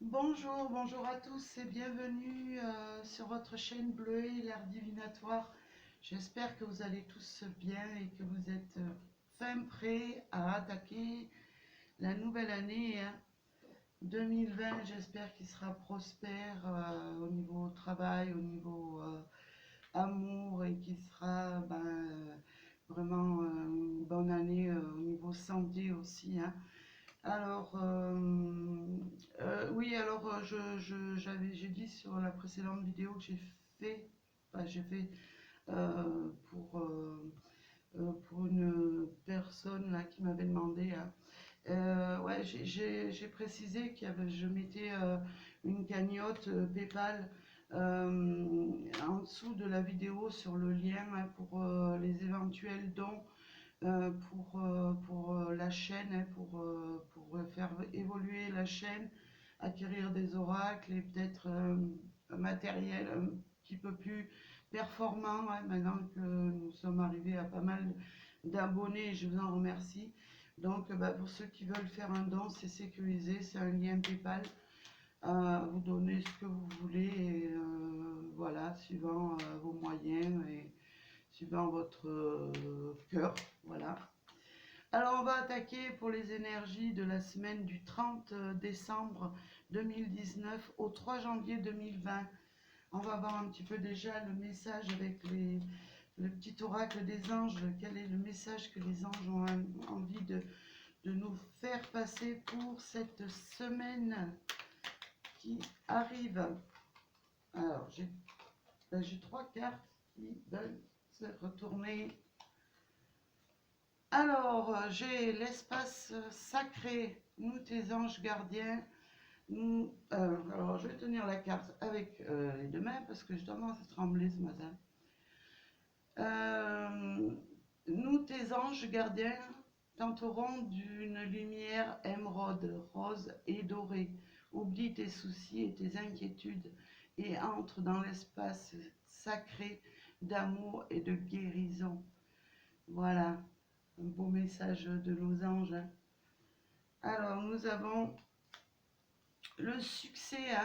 Bonjour, bonjour à tous et bienvenue sur votre chaîne Bleuet, l'art divinatoire. J'espère que vous allez tous bien et que vous êtes fin prêts à attaquer la nouvelle année 2020. J'espère qu'il sera prospère au niveau travail, au niveau amour et qu'il sera vraiment une bonne année au niveau santé aussi. Alors, oui, alors j'ai dit sur la précédente vidéo que fait, j'ai fait pour, pour une personne là qui m'avait demandé. Ouais, j'ai précisé je mettais une cagnotte PayPal en dessous de la vidéo sur le lien pour les éventuels dons pour la chaîne, pour faire évoluer la chaîne, acquérir des oracles et peut-être un matériel un petit peu plus performant, maintenant que nous sommes arrivés à pas mal d'abonnés, je vous en remercie. Donc pour ceux qui veulent faire un don, c'est sécurisé, c'est un lien PayPal. Vous donnez ce que vous voulez, et voilà, suivant vos moyens et suivant votre cœur, voilà. Alors on va attaquer pour les énergies de la semaine du 30 décembre 2019 au 3 janvier 2020. On va voir un petit peu déjà le message avec le petit oracle des anges. Quel est le message que les anges ont envie de nous faire passer pour cette semaine qui arrive? Alors j'ai trois cartes qui veulent se retourner. Alors, j'ai l'espace sacré, nous tes anges gardiens. Alors, je vais tenir la carte avec les deux mains parce que je tendance à trembler ce matin. Nous tes anges gardiens t'entourons d'une lumière émeraude, rose et dorée. Oublie tes soucis et tes inquiétudes et entre dans l'espace sacré d'amour et de guérison. Voilà. Un beau message de nos anges. Alors, nous avons le succès.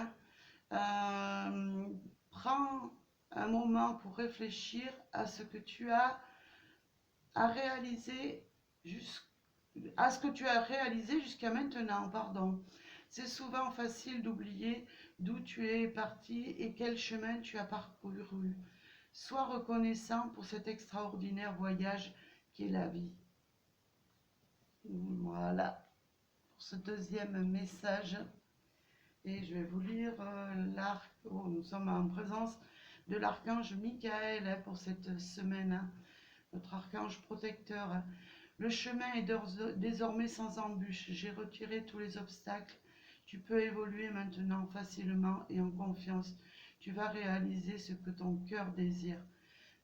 Prends un moment pour réfléchir à ce que tu as à réaliser à ce que tu as réalisé jusqu'à maintenant. Pardon. C'est souvent facile d'oublier d'où tu es parti et quel chemin tu as parcouru. Sois reconnaissant pour cet extraordinaire voyage qu'est la vie. Voilà pour ce deuxième message. Et je vais vous lire l'arc. Oh, nous sommes en présence de l'archange Michael pour cette semaine. Notre archange protecteur. Le chemin est désormais sans embûche. J'ai retiré tous les obstacles. Tu peux évoluer maintenant facilement et en confiance. Tu vas réaliser ce que ton cœur désire.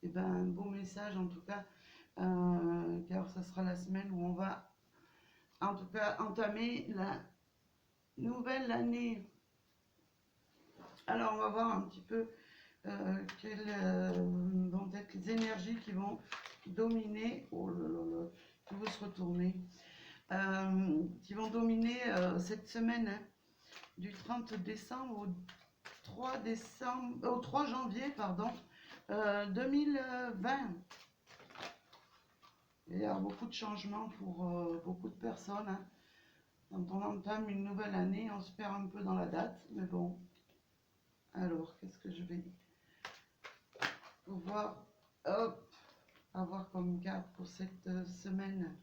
Et bien, un beau message en tout cas, car ça sera la semaine où on va en tout cas entamer la nouvelle année. Alors on va voir un petit peu quelles vont être les énergies qui vont dominer, oh là là là, qui vont se retourner, qui vont dominer cette semaine du 30 décembre au 3 janvier pardon, 2020. Il y a beaucoup de changements pour beaucoup de personnes. Quand on entame une nouvelle année, on se perd un peu dans la date, mais bon. Alors, qu'est-ce que je vais pouvoir avoir comme carte pour cette semaine?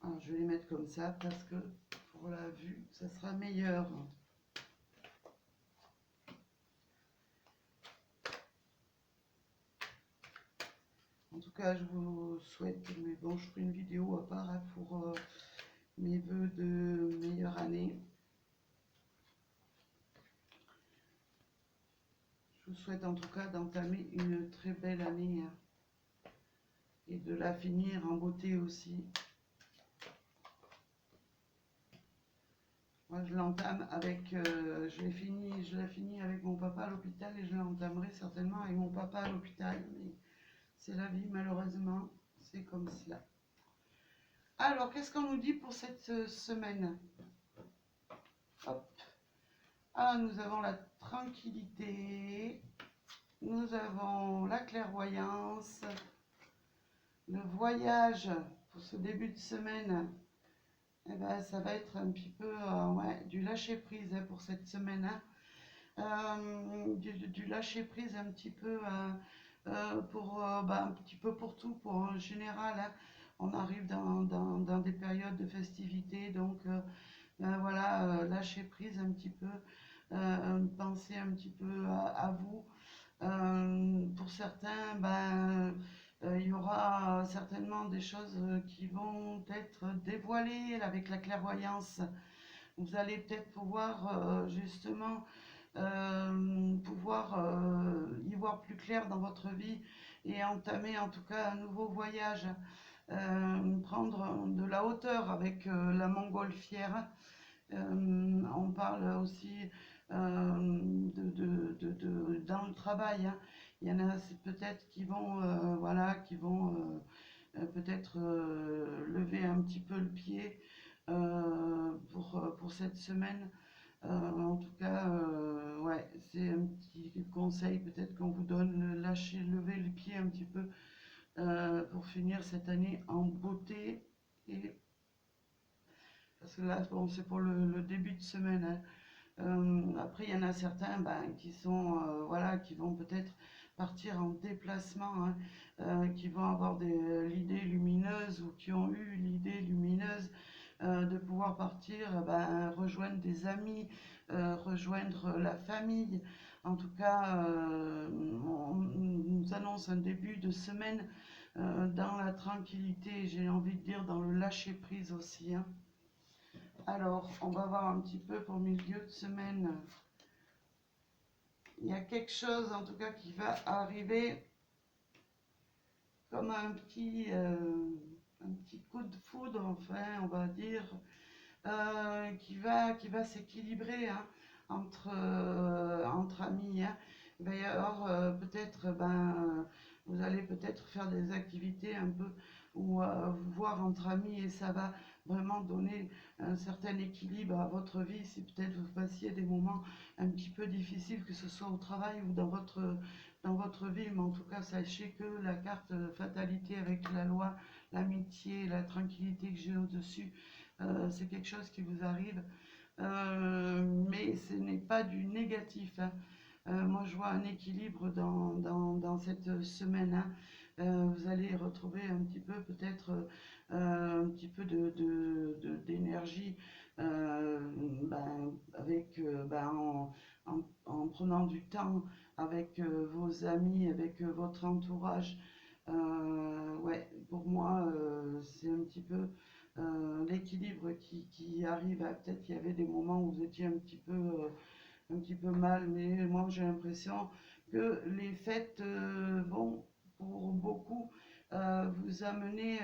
Alors, je vais les mettre comme ça parce que pour la vue, ça sera meilleur. En tout cas, je vous souhaite, mais bon, je ferai une vidéo à part pour mes vœux de meilleure année. Je vous souhaite en tout cas d'entamer une très belle année et de la finir en beauté aussi. Moi, je l'entame avec, je la finis avec mon papa à l'hôpital et je l'entamerai certainement avec mon papa à l'hôpital. Mais c'est la vie, malheureusement, c'est comme cela. Alors, qu'est-ce qu'on nous dit pour cette semaine? Hop. Ah, nous avons la tranquillité, nous avons la clairvoyance, le voyage pour ce début de semaine. Eh ben, ça va être un petit peu ouais, du lâcher prise hein, pour cette semaine. Hein. Du lâcher prise un petit peu pour bah, un petit peu pour tout, pour en général. Hein. On arrive dans des périodes de festivités, donc ben voilà, lâcher prise un petit peu, penser un petit peu à vous. Pour certains, ben, il y aura certainement des choses qui vont être dévoilées avec la clairvoyance. Vous allez peut-être pouvoir justement pouvoir y voir plus clair dans votre vie et entamer en tout cas un nouveau voyage, prendre de la hauteur avec la montgolfière. On parle aussi dans le travail. Hein. Il y en a peut-être qui vont, voilà, qui vont peut-être lever un petit peu le pied pour cette semaine. En tout cas, ouais, c'est un petit conseil peut-être qu'on vous donne, lâcher, lever le pied un petit peu pour finir cette année en beauté. Et, parce que là, bon, c'est pour le début de semaine. Hein. Après, il y en a certains ben, qui sont, voilà, qui vont peut-être partir en déplacement, hein, qui vont avoir l'idée lumineuse ou qui ont eu l'idée lumineuse de pouvoir partir, ben, rejoindre des amis, rejoindre la famille. En tout cas, on nous annonce un début de semaine dans la tranquillité, j'ai envie de dire dans le lâcher prise aussi. Hein. Alors, on va voir un petit peu pour milieu de semaine. Il y a quelque chose en tout cas qui va arriver comme un petit coup de foudre, enfin, on va dire, qui va s'équilibrer hein, entre amis. Hein. Il va y avoir peut-être, ben, vous allez peut-être faire des activités un peu ou vous voir entre amis et ça va vraiment donner un certain équilibre à votre vie. Si peut-être vous passiez des moments un petit peu difficiles, que ce soit au travail ou dans votre vie, mais en tout cas, sachez que la carte fatalité avec la loi, l'amitié, la tranquillité que j'ai au-dessus, c'est quelque chose qui vous arrive, mais ce n'est pas du négatif. Hein. Moi, je vois un équilibre dans cette semaine. Hein. Vous allez retrouver un petit peu, peut-être, un petit peu d'énergie ben, avec, ben, en prenant du temps avec vos amis, avec votre entourage. Ouais, pour moi, c'est un petit peu l'équilibre qui arrive. Peut-être qu'il y avait des moments où vous étiez un petit peu mal, mais moi j'ai l'impression que les fêtes vont pour beaucoup vous amener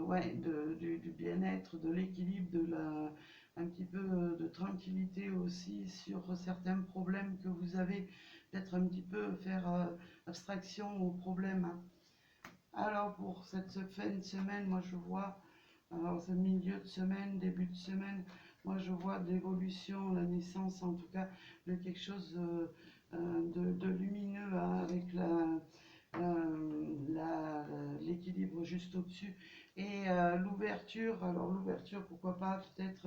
ouais, du bien-être, de l'équilibre, un petit peu de tranquillité aussi sur certains problèmes que vous avez, peut-être un petit peu faire abstraction aux problèmes. Hein. Alors pour cette fin de semaine, moi je vois, alors ce milieu de semaine, début de semaine, moi je vois de l'évolution, la naissance en tout cas de quelque chose de lumineux hein, avec l'équilibre juste au-dessus et l'ouverture. Alors l'ouverture, pourquoi pas peut-être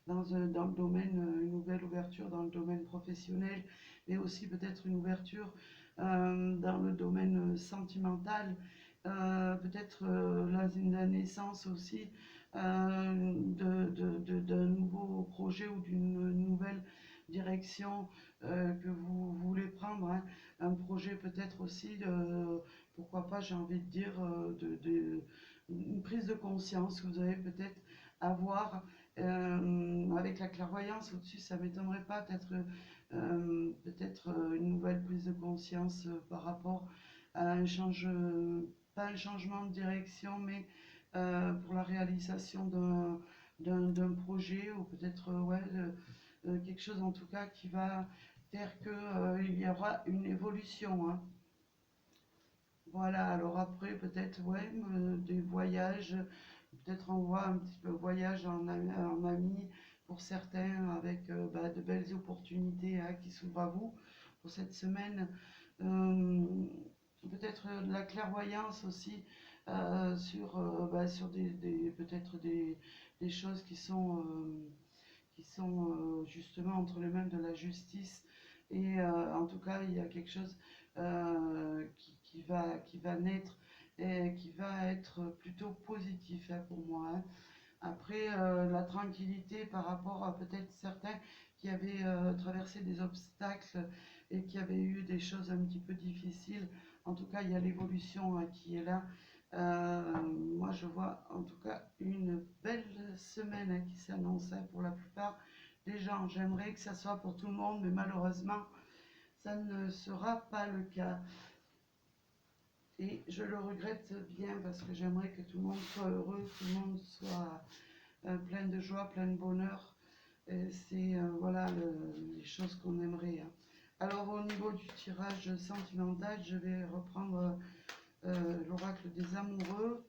dans le domaine, une nouvelle ouverture dans le domaine professionnel, mais aussi peut-être une ouverture dans le domaine sentimental. Peut-être la naissance aussi d'un nouveau projet ou d'une nouvelle direction que vous voulez prendre. Hein. Un projet peut-être aussi, pourquoi pas, j'ai envie de dire, une prise de conscience que vous allez peut-être avoir avec la clairvoyance au-dessus, ça ne m'étonnerait pas, peut-être une nouvelle prise de conscience par rapport à pas un changement de direction, mais pour la réalisation d'un projet ou peut-être ouais, quelque chose en tout cas qui va faire qu'il y aura une évolution. Hein. Voilà, alors après peut-être ouais, des voyages, Peut-être on voit un petit peu voyage en ami pour certains avec de belles opportunités hein, qui s'ouvrent à vous pour cette semaine. Euh, Peut-être de la clairvoyance aussi sur peut-être des choses qui sont justement entre les mains de la justice. Et en tout cas, il y a quelque chose qui va naître et qui va être plutôt positif hein, pour moi. Hein. Après, la tranquillité par rapport à peut-être certains qui avaient traversé des obstacles et qui avaient eu des choses un petit peu difficiles. En tout cas, il y a l'évolution qui est là. Moi, je vois en tout cas une belle semaine qui s'annonce pour la plupart des gens. J'aimerais que ça soit pour tout le monde, mais malheureusement, ça ne sera pas le cas. Et je le regrette bien parce que j'aimerais que tout le monde soit heureux, que tout le monde soit plein de joie, plein de bonheur. C'est voilà les choses qu'on aimerait. Hein. Alors au niveau du tirage sentimental, je vais reprendre l'oracle des amoureux.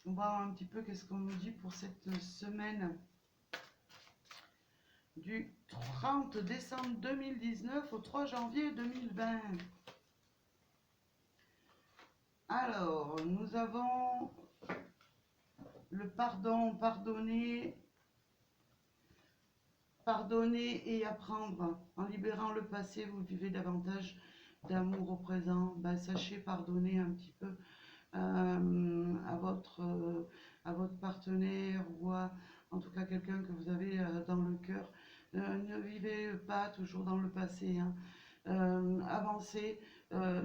On va voir un petit peu qu'est-ce qu'on nous dit pour cette semaine du 30 décembre 2019 au 3 janvier 2020. Alors, nous avons le pardon, pardonner, pardonner et apprendre. En libérant le passé, vous vivez davantage d'amour au présent. Sachez pardonner un petit peu à votre partenaire ou en tout cas quelqu'un que vous avez dans le cœur. Ne vivez pas toujours dans le passé. Hein. Avancez,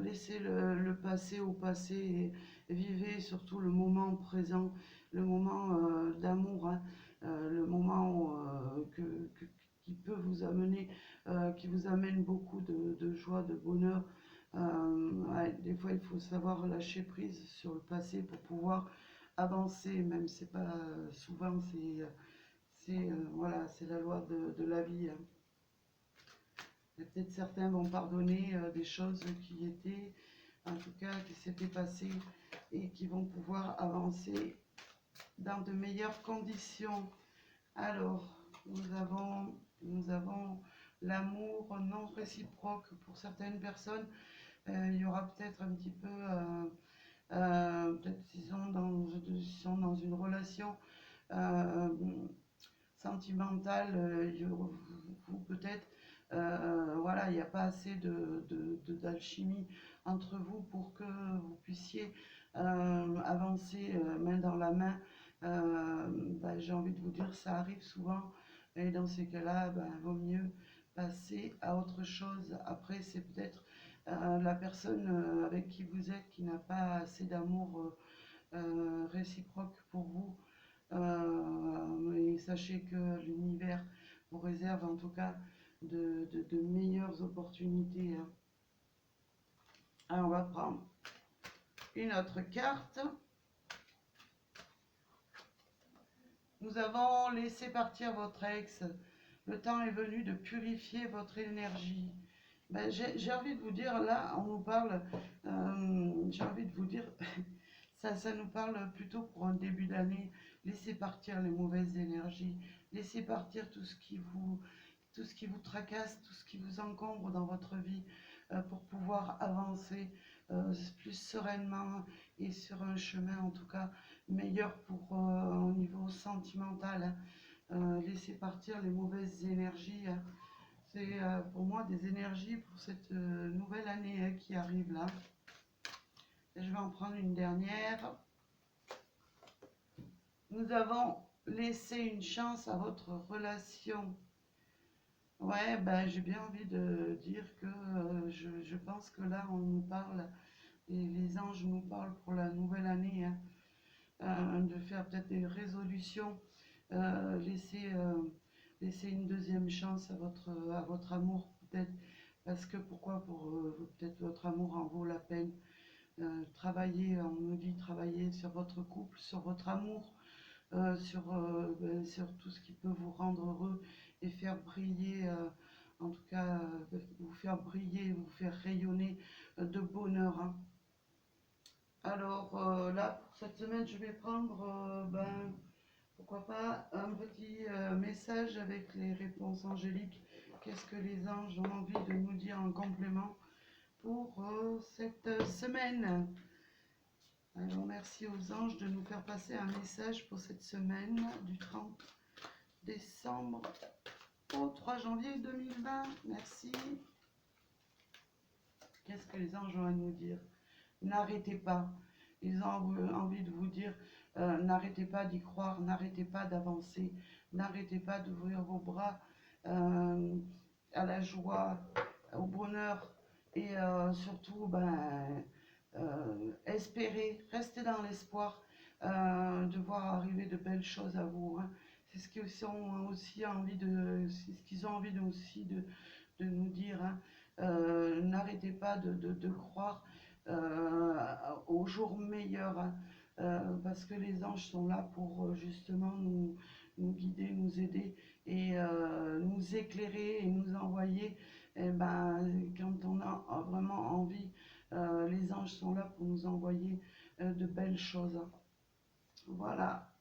laissez le passé au passé et vivez surtout le moment présent, le moment d'amour, hein, le moment qui peut vous amener, qui vous amène beaucoup de joie, de bonheur. Ouais, des fois, il faut savoir lâcher prise sur le passé pour pouvoir avancer, même c'est pas souvent, voilà, c'est la loi de la vie. Hein. Et peut-être certains vont pardonner des choses qui étaient, en tout cas, qui s'étaient passées et qui vont pouvoir avancer dans de meilleures conditions. Alors, nous avons l'amour non réciproque pour certaines personnes. Il y aura peut-être un petit peu, peut-être qu'ils sont dans une relation euh, sentimentale, vous peut-être, voilà, il n'y a pas assez d'alchimie entre vous pour que vous puissiez avancer main dans la main. J'ai envie de vous dire, ça arrive souvent, et dans ces cas-là, vaut mieux passer à autre chose. Après, c'est peut-être la personne avec qui vous êtes qui n'a pas assez d'amour réciproque pour vous. Et sachez que l'univers vous réserve en tout cas de meilleures opportunités. Hein. Alors on va prendre une autre carte. Nous avons laissé partir votre ex. Le temps est venu de purifier votre énergie. J'ai envie de vous dire, là, on nous parle, j'ai envie de vous dire, ça nous parle plutôt pour un début d'année. Laissez partir les mauvaises énergies, laissez partir tout ce qui vous tracasse, tout ce qui vous encombre dans votre vie pour pouvoir avancer plus sereinement et sur un chemin en tout cas meilleur pour au niveau sentimental. Hein. Laissez partir les mauvaises énergies. Hein. C'est pour moi des énergies pour cette nouvelle année hein, qui arrive là. Et je vais en prendre une dernière. Nous avons laissé une chance à votre relation. Ouais, j'ai bien envie de dire que je pense que là, on nous parle, et les anges nous parlent pour la nouvelle année, hein, de faire peut-être des résolutions, laisser une deuxième chance à votre amour, peut-être, parce que pourquoi pour peut-être votre amour en vaut la peine. Travailler, on nous dit travailler sur votre couple, sur votre amour, sur tout ce qui peut vous rendre heureux et faire briller, en tout cas, vous faire briller, vous faire rayonner de bonheur. Hein. Alors là, pour cette semaine, je vais prendre, pourquoi pas, un petit message avec les réponses angéliques. Qu'est-ce que les anges ont envie de nous dire en complément pour cette semaine? Alors merci aux anges de nous faire passer un message pour cette semaine du 30 décembre au 3 janvier 2020. Merci. Qu'est-ce que les anges ont à nous dire? N'arrêtez pas. Ils ont envie de vous dire, n'arrêtez pas d'y croire, n'arrêtez pas d'avancer, n'arrêtez pas d'ouvrir vos bras euh, à la joie, au bonheur et surtout, espérer, rester dans l'espoir de voir arriver de belles choses à vous, hein. C'est ce qu'ils ont aussi envie de, c'est ce qu'ils ont envie aussi de nous dire, hein. N'arrêtez pas de croire au jour meilleur, hein, parce que les anges sont là pour justement nous guider, nous aider et nous éclairer et nous envoyer. Et ben, quand on a vraiment envie, les anges sont là pour nous envoyer de belles choses. Voilà.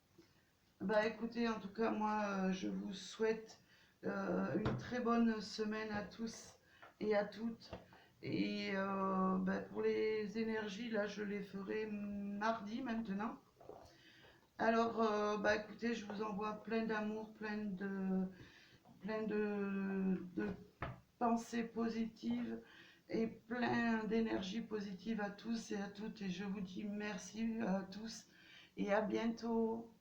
Bah écoutez, en tout cas, moi, je vous souhaite une très bonne semaine à tous et à toutes. Et pour les énergies, là, je les ferai mardi maintenant. Alors, écoutez, je vous envoie plein d'amour, plein de pensées positives et plein d'énergie positive à tous et à toutes. Et je vous dis merci à tous et à bientôt.